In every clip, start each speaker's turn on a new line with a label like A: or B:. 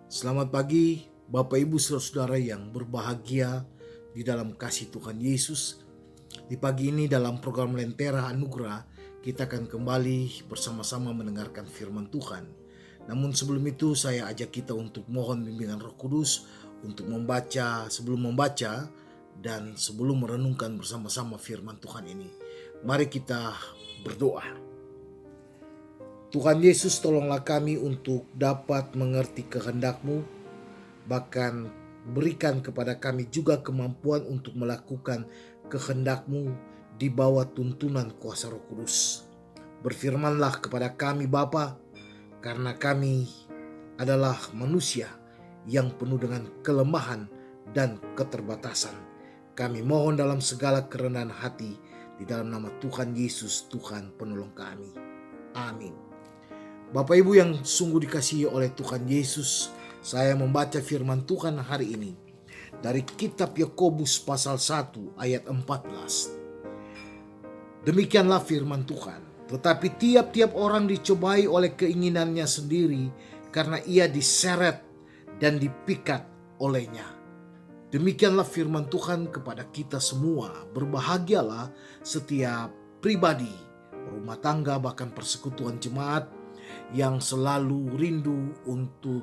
A: Selamat pagi Bapak Ibu Saudara-saudara yang berbahagia di dalam kasih Tuhan Yesus. Di pagi ini dalam program Lentera Anugerah kita akan kembali bersama-sama mendengarkan firman Tuhan. Namun sebelum itu saya ajak kita untuk mohon bimbingan Roh Kudus untuk sebelum membaca dan sebelum merenungkan bersama-sama firman Tuhan ini. Mari kita berdoa. Tuhan Yesus, tolonglah kami untuk dapat mengerti kehendak-Mu, bahkan berikan kepada kami juga kemampuan untuk melakukan kehendak-Mu di bawah tuntunan kuasa Roh Kudus. Berfirmanlah kepada kami Bapa, karena kami adalah manusia yang penuh dengan kelemahan dan keterbatasan. Kami mohon dalam segala kerendahan hati, di dalam nama Tuhan Yesus, Tuhan penolong kami. Amin. Bapak Ibu yang sungguh dikasihi oleh Tuhan Yesus, saya membaca firman Tuhan hari ini dari kitab Yakobus pasal 1 ayat 14. Demikianlah firman Tuhan. Tetapi tiap-tiap orang dicobai oleh keinginannya sendiri, karena ia diseret dan dipikat olehnya. Demikianlah firman Tuhan kepada kita semua. Berbahagialah setiap pribadi, rumah tangga, bahkan persekutuan jemaat yang selalu rindu untuk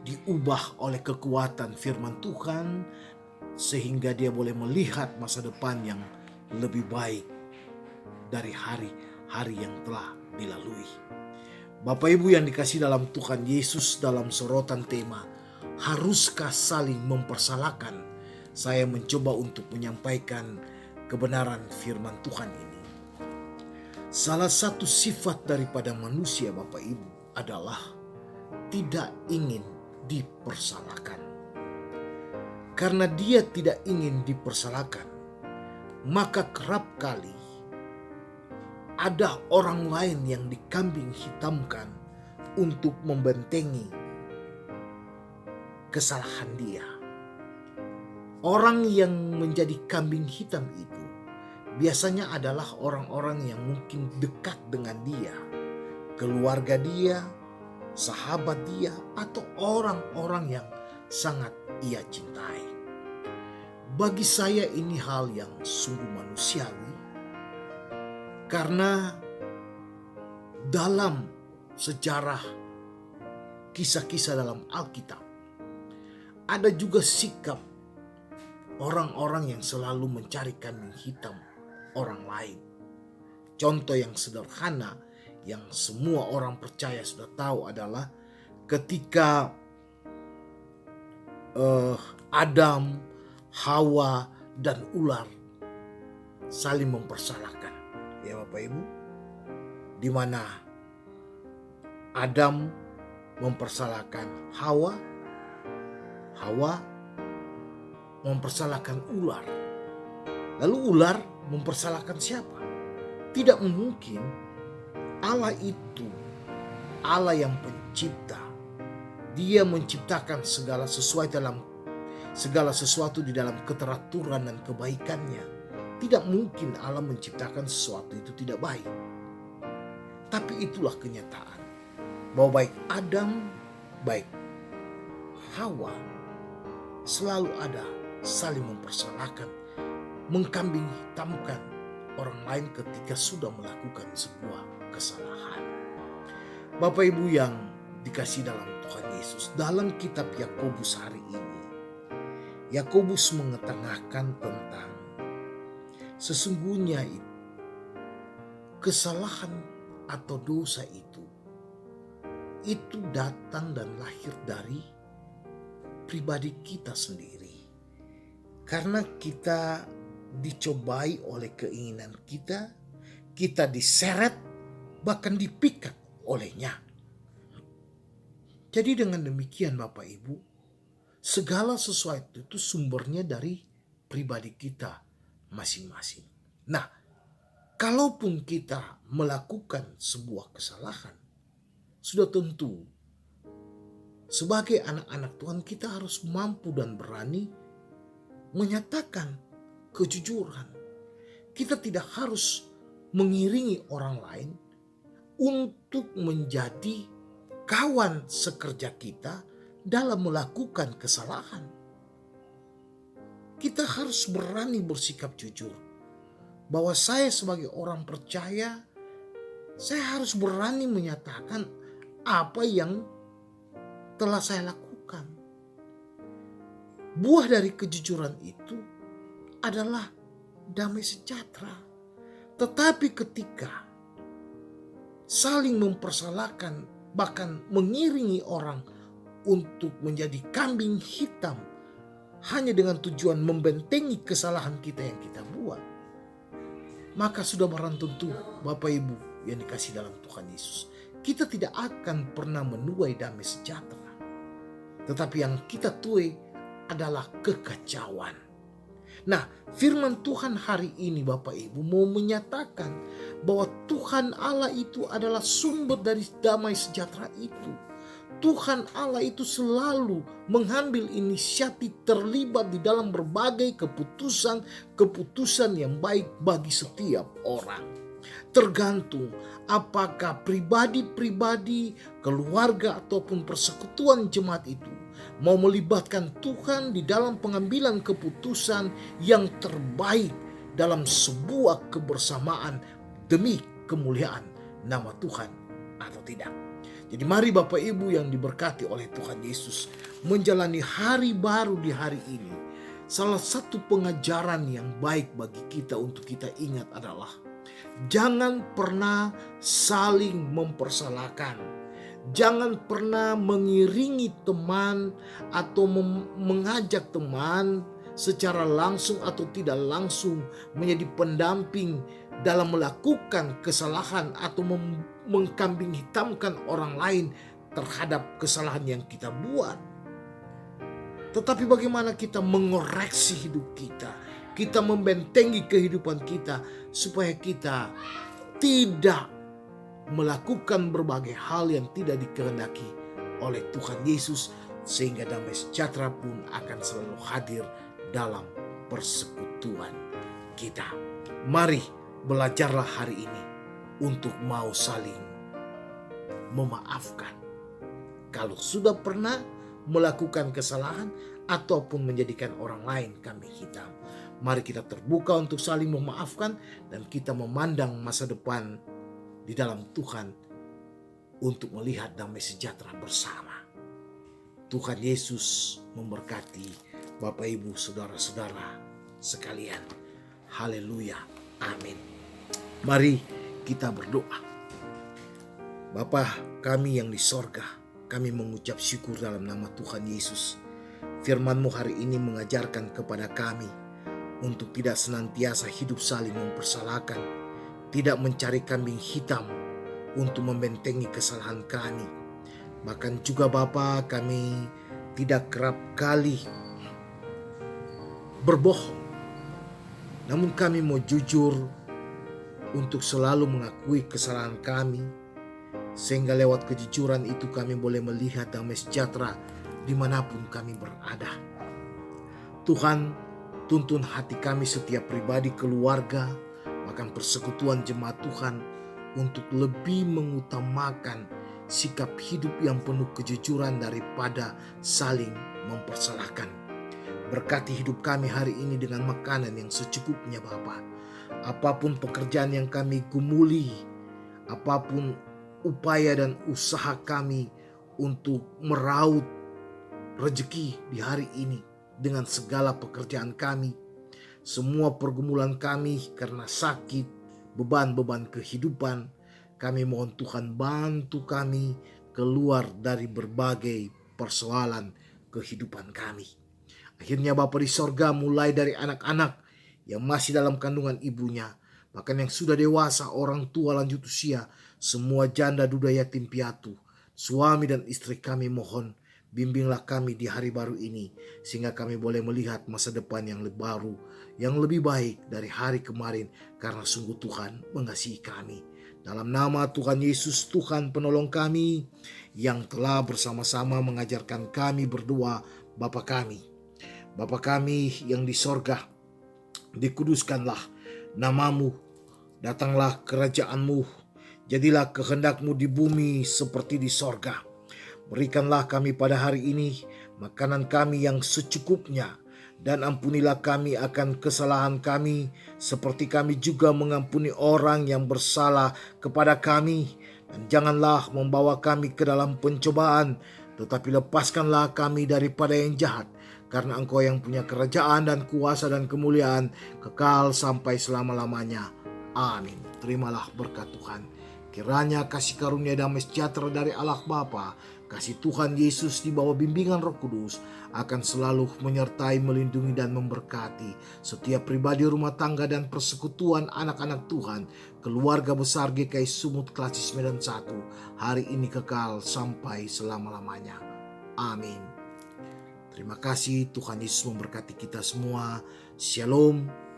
A: diubah oleh kekuatan firman Tuhan, sehingga dia boleh melihat masa depan yang lebih baik dari hari-hari yang telah dilalui. Bapak Ibu yang dikasihi dalam Tuhan Yesus, dalam sorotan tema haruskah saling mempersalahkan, saya mencoba untuk menyampaikan kebenaran firman Tuhan ini. Salah satu sifat daripada manusia Bapak Ibu adalah tidak ingin dipersalahkan. Karena dia tidak ingin dipersalahkan, maka kerap kali ada orang lain yang dikambing hitamkan untuk membentengi kesalahan dia. Orang yang menjadi kambing hitam itu biasanya adalah orang-orang yang mungkin dekat dengan dia, keluarga dia, sahabat dia, atau orang-orang yang sangat ia cintai. Bagi saya ini hal yang sungguh manusiawi, karena dalam sejarah kisah-kisah dalam Alkitab ada juga sikap orang-orang yang selalu mencari kambing hitam orang lain. Contoh yang sederhana yang semua orang percaya sudah tahu adalah ketika Adam, Hawa, dan ular saling mempersalahkan. Ya Bapak Ibu, di mana Adam mempersalahkan Hawa, Hawa mempersalahkan ular. Lalu ular mempersalahkan siapa? Tidak mungkin. Allah itu Allah yang pencipta. Dia menciptakan segala sesuatu di dalam keteraturan dan kebaikannya. Tidak mungkin Allah menciptakan sesuatu itu tidak baik. Tapi itulah kenyataan, bahwa baik Adam, baik Hawa selalu ada saling mempersalahkan, mengkambing hitamkan orang lain ketika sudah melakukan sebuah kesalahan. Bapak Ibu yang dikasihi dalam Tuhan Yesus, dalam kitab Yakobus hari ini, Yakobus mengetengahkan tentang sesungguhnya kesalahan atau dosa itu datang dan lahir dari pribadi kita sendiri. Karena kita dicobai oleh keinginan kita, kita diseret, bahkan dipikat olehnya. Jadi dengan demikian Bapak Ibu, segala sesuatu itu sumbernya dari pribadi kita masing-masing. Nah, kalaupun kita melakukan sebuah kesalahan, sudah tentu sebagai anak-anak Tuhan kita harus mampu dan berani menyatakan kejujuran. Kita tidak harus mengiringi orang lain untuk menjadi kawan sekerja kita dalam melakukan kesalahan. Kita harus berani bersikap jujur. Bahwa saya sebagai orang percaya, saya harus berani menyatakan apa yang telah saya lakukan. Buah dari kejujuran itu adalah damai sejahtera. Tetapi ketika saling mempersalahkan, bahkan mengiringi orang untuk menjadi kambing hitam hanya dengan tujuan membentengi kesalahan kita yang kita buat, maka sudah barang tentu Bapak Ibu yang dikasih dalam Tuhan Yesus, kita tidak akan pernah menuai damai sejahtera. Tetapi yang kita tuai adalah kekacauan. Nah, firman Tuhan hari ini Bapak Ibu mau menyatakan bahwa Tuhan Allah itu adalah sumber dari damai sejahtera itu. Tuhan Allah itu selalu mengambil inisiatif terlibat di dalam berbagai keputusan yang baik bagi setiap orang. Tergantung apakah pribadi-pribadi, keluarga ataupun persekutuan jemaat itu mau melibatkan Tuhan di dalam pengambilan keputusan yang terbaik dalam sebuah kebersamaan demi kemuliaan nama Tuhan atau tidak. Jadi mari Bapak Ibu yang diberkati oleh Tuhan Yesus, menjalani hari baru di hari ini. Salah satu pengajaran yang baik bagi kita untuk kita ingat adalah jangan pernah saling mempersalahkan. Jangan pernah mengiringi teman atau mengajak teman secara langsung atau tidak langsung menjadi pendamping dalam melakukan kesalahan atau mengkambing hitamkan orang lain terhadap kesalahan yang kita buat. Tetapi bagaimana kita mengoreksi hidup kita, kita membentengi kehidupan kita supaya kita tidak melakukan berbagai hal yang tidak dikehendaki oleh Tuhan Yesus, sehingga damai sejahtera pun akan selalu hadir dalam persekutuan kita. Mari belajarlah hari ini untuk mau saling memaafkan. Kalau sudah pernah melakukan kesalahan ataupun menjadikan orang lain kambing hitam, mari kita terbuka untuk saling memaafkan dan kita memandang masa depan di dalam Tuhan untuk melihat damai sejahtera bersama. Tuhan Yesus memberkati Bapak Ibu saudara-saudara sekalian. Haleluya. Amin. Mari kita berdoa. Bapa kami yang di sorga, kami mengucap syukur dalam nama Tuhan Yesus. Firman-Mu hari ini mengajarkan kepada kami untuk tidak senantiasa hidup saling mempersalahkan, tidak mencari kambing hitam untuk membentengi kesalahan kami. Bahkan juga Bapa, kami tidak kerap kali berbohong. Namun kami mau jujur untuk selalu mengakui kesalahan kami, sehingga lewat kejujuran itu kami boleh melihat damai sejahtera dimanapun kami berada. Tuhan, tuntun hati kami setiap pribadi, keluarga, bahkan persekutuan jemaat Tuhan untuk lebih mengutamakan sikap hidup yang penuh kejujuran daripada saling mempersalahkan. Berkati hidup kami hari ini dengan makanan yang secukupnya Bapa. Apapun pekerjaan yang kami gumuli, apapun upaya dan usaha kami untuk meraup rezeki di hari ini dengan segala pekerjaan kami, semua pergumulan kami karena sakit, beban-beban kehidupan, kami mohon Tuhan bantu kami keluar dari berbagai persoalan kehidupan kami. Akhirnya Bapa di sorga, mulai dari anak-anak yang masih dalam kandungan ibunya, bahkan yang sudah dewasa, orang tua lanjut usia, semua janda, duda, yatim piatu, suami dan istri kami mohon bimbinglah kami di hari baru ini, sehingga kami boleh melihat masa depan yang lebih baru, yang lebih baik dari hari kemarin, karena sungguh Tuhan mengasihi kami. Dalam nama Tuhan Yesus, Tuhan penolong kami, yang telah bersama-sama mengajarkan kami berdoa, Bapa kami. Bapa kami yang di sorga, dikuduskanlah namamu, datanglah kerajaan-Mu, jadilah kehendak-Mu di bumi seperti di sorga. Berikanlah kami pada hari ini makanan kami yang secukupnya, dan ampunilah kami akan kesalahan kami, seperti kami juga mengampuni orang yang bersalah kepada kami. Dan janganlah membawa kami ke dalam pencobaan, tetapi lepaskanlah kami daripada yang jahat. Karena Engkau yang punya kerajaan dan kuasa dan kemuliaan kekal sampai selama-lamanya. Amin. Terimalah berkat Tuhan. Kiranya kasih karunia damai sejahtera dari Allah Bapa, kasih Tuhan Yesus di bawah bimbingan Roh Kudus akan selalu menyertai, melindungi, dan memberkati setiap pribadi, rumah tangga, dan persekutuan anak-anak Tuhan, keluarga besar GKI Sumut Klasis Medan 1, hari ini kekal sampai selama-lamanya. Amin. Terima kasih, Tuhan Yesus memberkati kita semua. Shalom.